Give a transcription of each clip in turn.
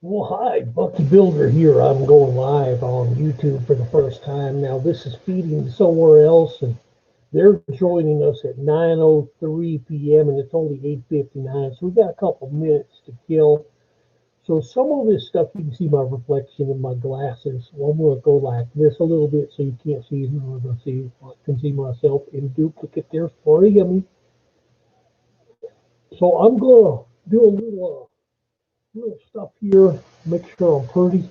Well, hi, Bucky Builder here. I'm going live on YouTube for the first time. Now, this is feeding somewhere else, and they're joining us at 9:03 p.m., and it's only 8:59, so we got a couple minutes to kill. So some of this stuff, you can see my reflection in my glasses. Well, I'm going to go like this a little bit so you can't see me. I'm going to see, I can see myself in duplicate. There's three of me. So I'm going to do a little stuff here, make sure I'm pretty.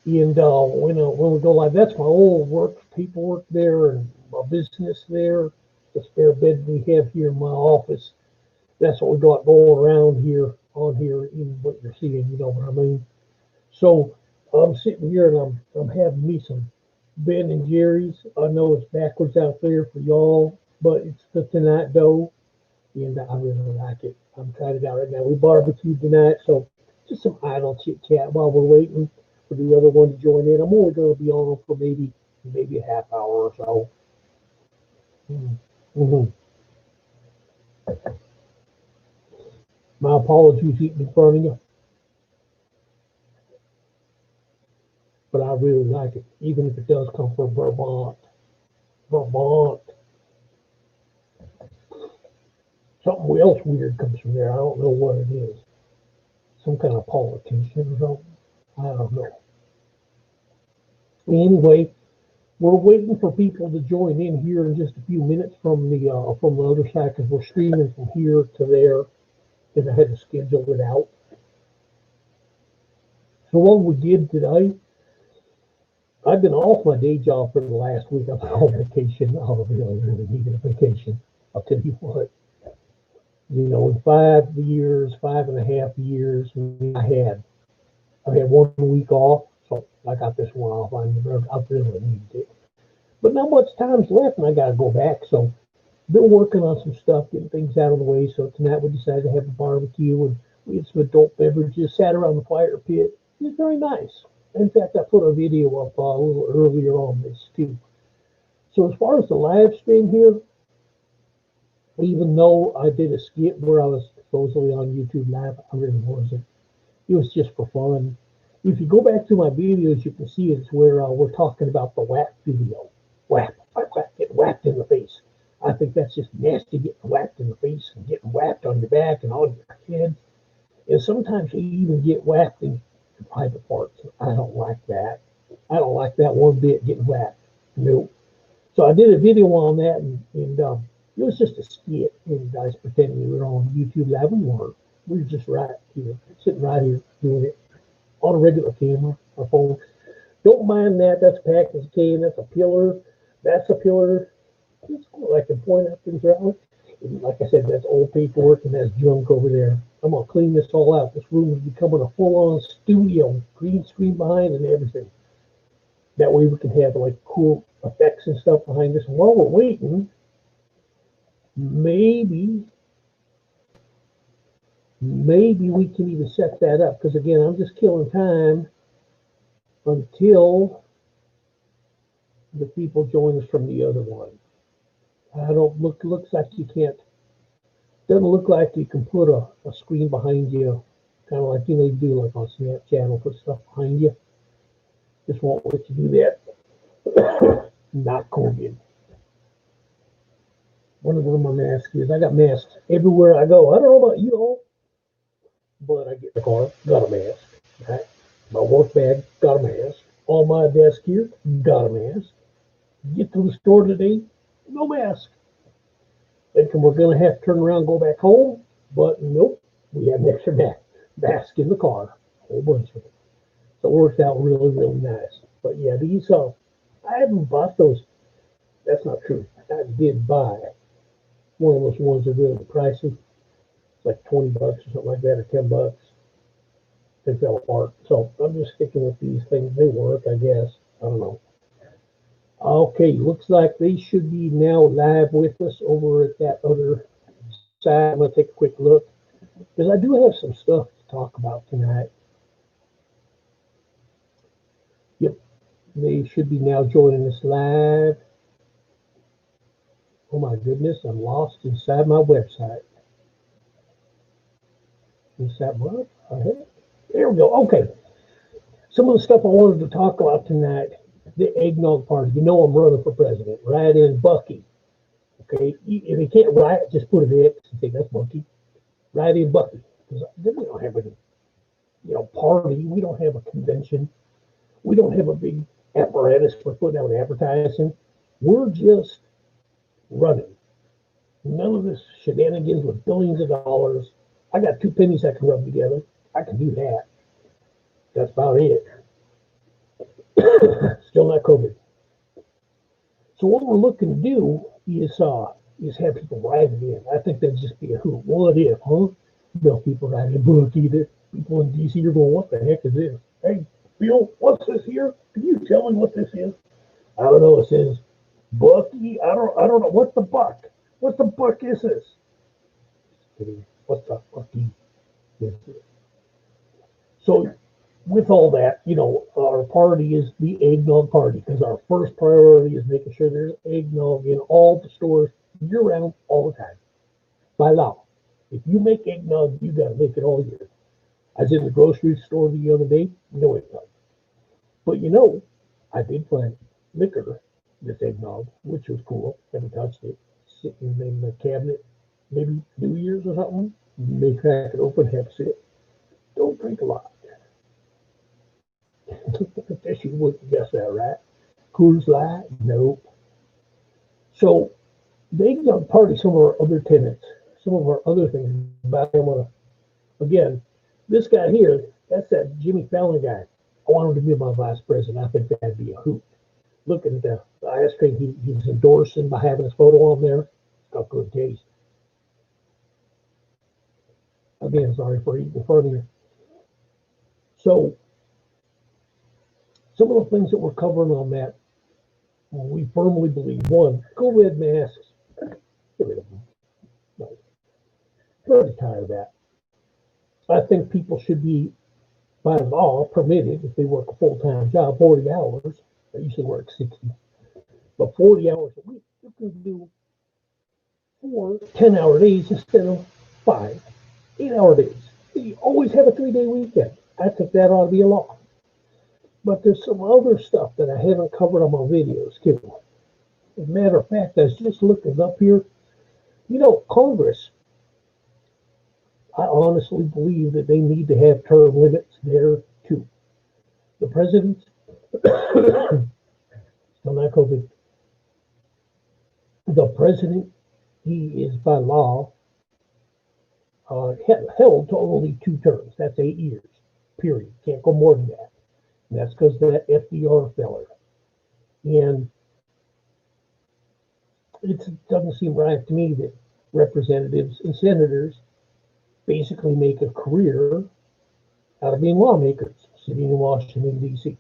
And when we go live, that's my old work paperwork there and my business there. The spare bed we have here in my office. That's what we got going around here on here in what you're seeing. You know what I mean? So I'm sitting here and I'm having me some Ben and Jerry's. I know it's backwards out there for y'all, but it's the tonight dough, and I really like it. I'm trying it out right now. We barbecued tonight, so just some idle chit chat while we're waiting for the other one to join in. I'm only going to be on for maybe a half hour or so. Mm-hmm. My apologies eating in front of you, but I really like it, even if it does come from Vermont. Vermont. Something else weird comes from there. I don't know what it is. Some kind of politician or something. I don't know. Anyway, we're waiting for people to join in here in just a few minutes from the other side because we're streaming from here to there because I had to schedule it out. So what we did today, I've been off my day job for the last week. I'm on vacation. I really needed a vacation. I'll tell you what. You know, in 5 years, 5.5 years, I had 1 week off, so I got this one off. I really needed it. But not much time's left, and I got to go back. So been working on some stuff, getting things out of the way. So tonight we decided to have a barbecue, and we had some adult beverages, sat around the fire pit. It was very nice. In fact, I put a video up a little earlier on this too. So as far as the live stream here, even though I did a skit where I was supposedly on YouTube Live, I really wasn't. It was just for fun. If you go back to my videos, you can see it's where we're talking about the whack video. Whap, whap, whap, get whacked in the face. I think that's just nasty, getting whacked in the face and getting whacked on your back and on your head. And sometimes you even get whacked in your private parts. I don't like that. I don't like that one bit, getting whacked. Nope. So I did a video on that, and it was just a skit. And guys pretending we were on YouTube Live. We weren't. We were just right here, sitting right here doing it on a regular camera, our phone. Don't mind that. That's packed as a can. That's a pillar. That's a pillar. It's cool. I can point out things around. And like I said, that's old paperwork and that's junk over there. I'm gonna clean this all out. This room is becoming a full-on studio, green screen behind and everything. That way we can have like cool effects and stuff behind us. And while we're waiting, maybe maybe we can even set that up. Because again, I'm just killing time until the people join us from the other one. I don't looks like you can't. Doesn't look like you can put a screen behind you, kind of like you do like on Snapchat or put stuff behind you. Just won't let you do that. Not COVID. Wonder where my mask is. I got masks everywhere I go. I don't know about you all, but I get in the car, got a mask. Right? My work bag, got a mask. On my desk here, got a mask. Get to the store today, no mask. Thinking we're going to have to turn around and go back home, but nope, we had an extra mask in the car, a whole bunch of it. So it worked out really nice. But yeah, these I haven't bought those. That's not true. I did buy one of those ones that are really pricey. It's like $20 or something like that, or $10. They fell apart. So I'm just sticking with these things. They work, I guess. I don't know. Okay, looks like they should be now live with us over at that other side. I'm going to take a quick look because I do have some stuff to talk about tonight. Yep, they should be now joining us live. Oh my goodness, I'm lost inside my website. Inside what? I heck? There we go. Okay. Some of the stuff I wanted to talk about tonight, the eggnog party. You know I'm running for president. Write in Bucky. Okay. If you can't write, just put an X and say that's Bucky. Write in Bucky. Because then we don't have any, party. We don't have a convention. We don't have a big apparatus for putting out advertising. We're just running. None of this shenanigans with billions of dollars. I got 2 pennies I can rub together. I can do that. That's about it. Still not COVID. So what we're looking to do is have people write it in. I think that'd just be a hoot. What if, huh? People write in a book either. People in DC are going, what the heck is this? Hey, Bill, what's this here? Can you tell me what this is? I don't know. It says Bucky. I don't know. What's the buck? What the buck is this? What's the Bucky is this? So with all that, our party is the eggnog party because our first priority is making sure there's eggnog in all the stores year round, all the time, by law. If you make eggnog, you got to make it all year. I was in the grocery store the other day, no eggnog. But I did find liquor, this eggnog, which was cool. Haven't touched it. Sitting in the cabinet, maybe New Year's or something. You may crack it open, have a sip. Don't drink a lot. I guess you wouldn't guess that, right? Coors Light? Nope. So the eggnog party, some of our other tenants, some of our other things about them. Again, this guy here, that's that Jimmy Fallon guy. I want him to be my vice president. I think that'd be a hoot. Looking at the ice cream he's endorsing by having his photo on there. It's got good taste. Again, sorry for eating in front of you. So, some of the things that we're covering on that, we firmly believe. One, COVID masks. Get rid of them. No. Very tired of that. I think people should be, by law, permitted, if they work a full-time job, 40 hours. I usually work 60. But 40 hours a week, you can do 4 10-hour days instead of 5 8-hour days. You always have a 3-day weekend. I think that ought to be a law. But there's some other stuff that I haven't covered on my videos, too. As a matter of fact, I was just looking up here. Congress, I honestly believe that they need to have term limits there, too. The president, still not COVID, the president, he is by law held to only 2 terms. That's 8 years, period. Can't go more than that. And that's because of that FDR feller. And it doesn't seem right to me that representatives and senators basically make a career out of being lawmakers sitting in Washington, D.C.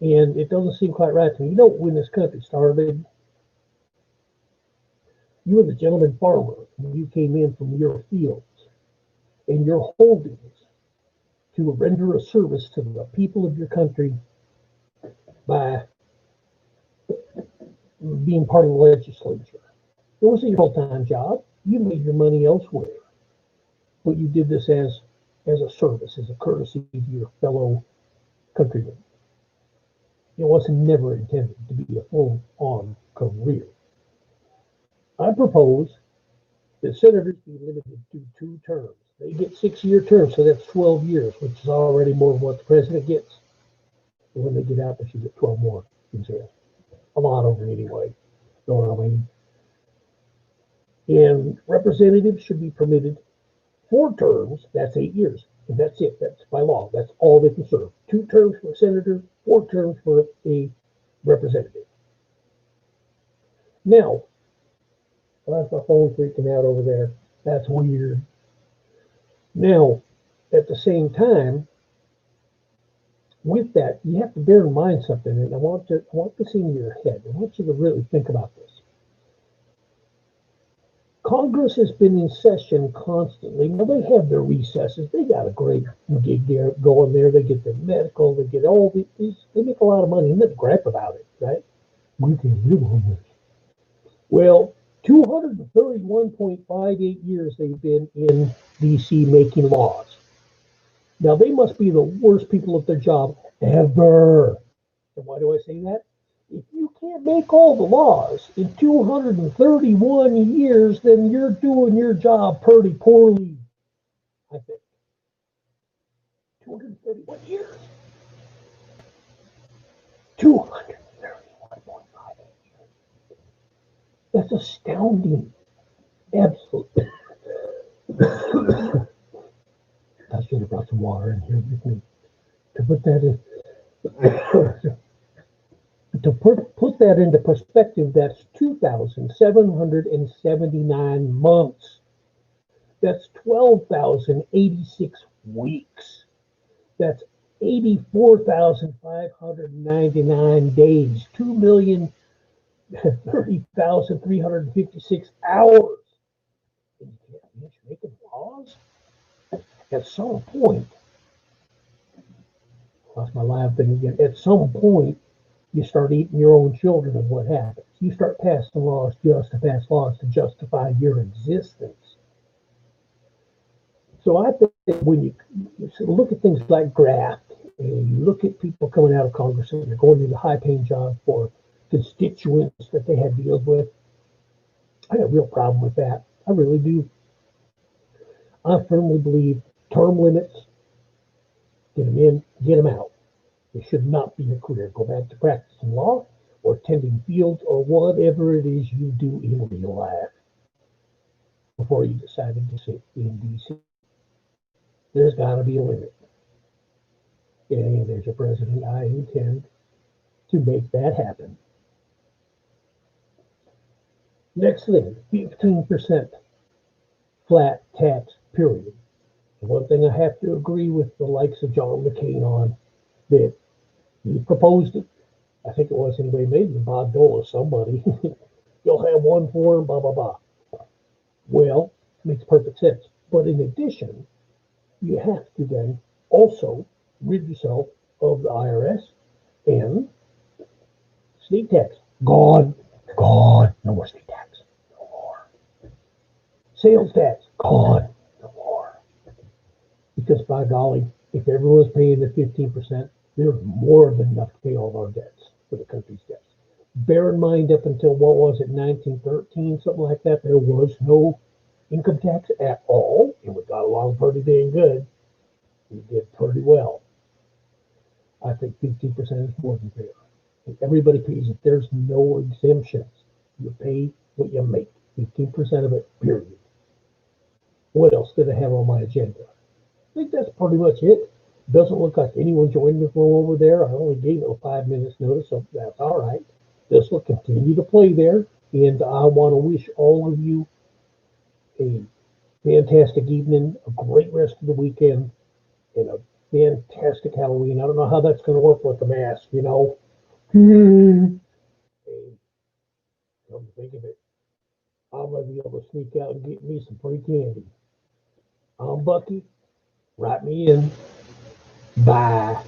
And it doesn't seem quite right to me. When this country started, you were the gentleman farmer, and you came in from your fields and your holdings to render a service to the people of your country by being part of the legislature. It wasn't your full-time job. You made your money elsewhere. But you did this as a service, as a courtesy to your fellow countrymen. It wasn't never intended to be a full-on career. I propose that senators be limited to 2 terms. They get 6-year terms, so that's 12 years, which is already more than what the president gets. And when they get out, they should get 12 more. A lot of them anyway. Know what I mean? And representatives should be permitted 4 terms. That's 8 years. And that's it. That's by law. That's all they can serve. 2 terms for a senator, 4 terms for a representative. Now, that's my phone freaking out over there. That's weird. Now, at the same time, with that, you have to bear in mind something, and I want this in your head. I want you to really think about this. Congress has been in session constantly. Now, they have their recesses. They got a great gig there going there. They get their medical. They get all these. They make a lot of money, and they gripe about it, right? We can live on this. Well, 231.58 years they've been in D.C. making laws. Now, they must be the worst people at their job ever. And why do I say that? If you can't make all the laws in 231 years, then you're doing your job pretty poorly, I think. 231 years. 231.5. That's astounding. Absolutely. I should have brought some water in here with me to put that in. To put that into perspective, that's 2,779 months. That's 12,086 weeks. That's 84,599 days. 2,030,356 hours. And you can't finish making laws? At some point, lost my live thing again. At some point, you start eating your own children, and what happens? You start passing laws just to pass laws to justify your existence. So I think when you look at things like graft, and you look at people coming out of Congress and they're going into high-paying jobs for constituents that they had deals with, I got a real problem with that. I really do. I firmly believe term limits, get them in, get them out. It should not be a career. Go back to practicing law or tending fields or whatever it is you do in real life before you decided to sit in D.C. There's got to be a limit. And as a president, I intend to make that happen. Next thing, 15% flat tax, period. One thing I have to agree with the likes of John McCain on, that he proposed it. I think it was anybody, maybe Bob Dole or somebody. You'll have one form, blah, blah, blah. Well, makes perfect sense. But in addition, you have to then also rid yourself of the IRS and state tax. Gone. Gone. No more state tax. No more. Sales tax. Gone. No more. Because by golly, if everyone's paying the 15%, there's more than enough to pay all of our debts for the country's debts. Bear in mind, up until what was it, 1913, something like that, there was no income tax at all, and we got along pretty dang good. We did pretty well. I think 15% is more than fair. And everybody pays it. There's no exemptions. You pay what you make. 15% of it, period. What else did I have on my agenda? I think that's pretty much it. Doesn't look like anyone joined me from over there. I only gave it a 5 minutes notice, so that's all right. This will continue to play there, and I want to wish all of you a fantastic evening, a great rest of the weekend, and a fantastic Halloween. I don't know how that's going to work with the mask, you know. Hey, come to think of it, I'm going to be able to sneak out and get me some free candy. I'm Bucky. Write me in. Bye.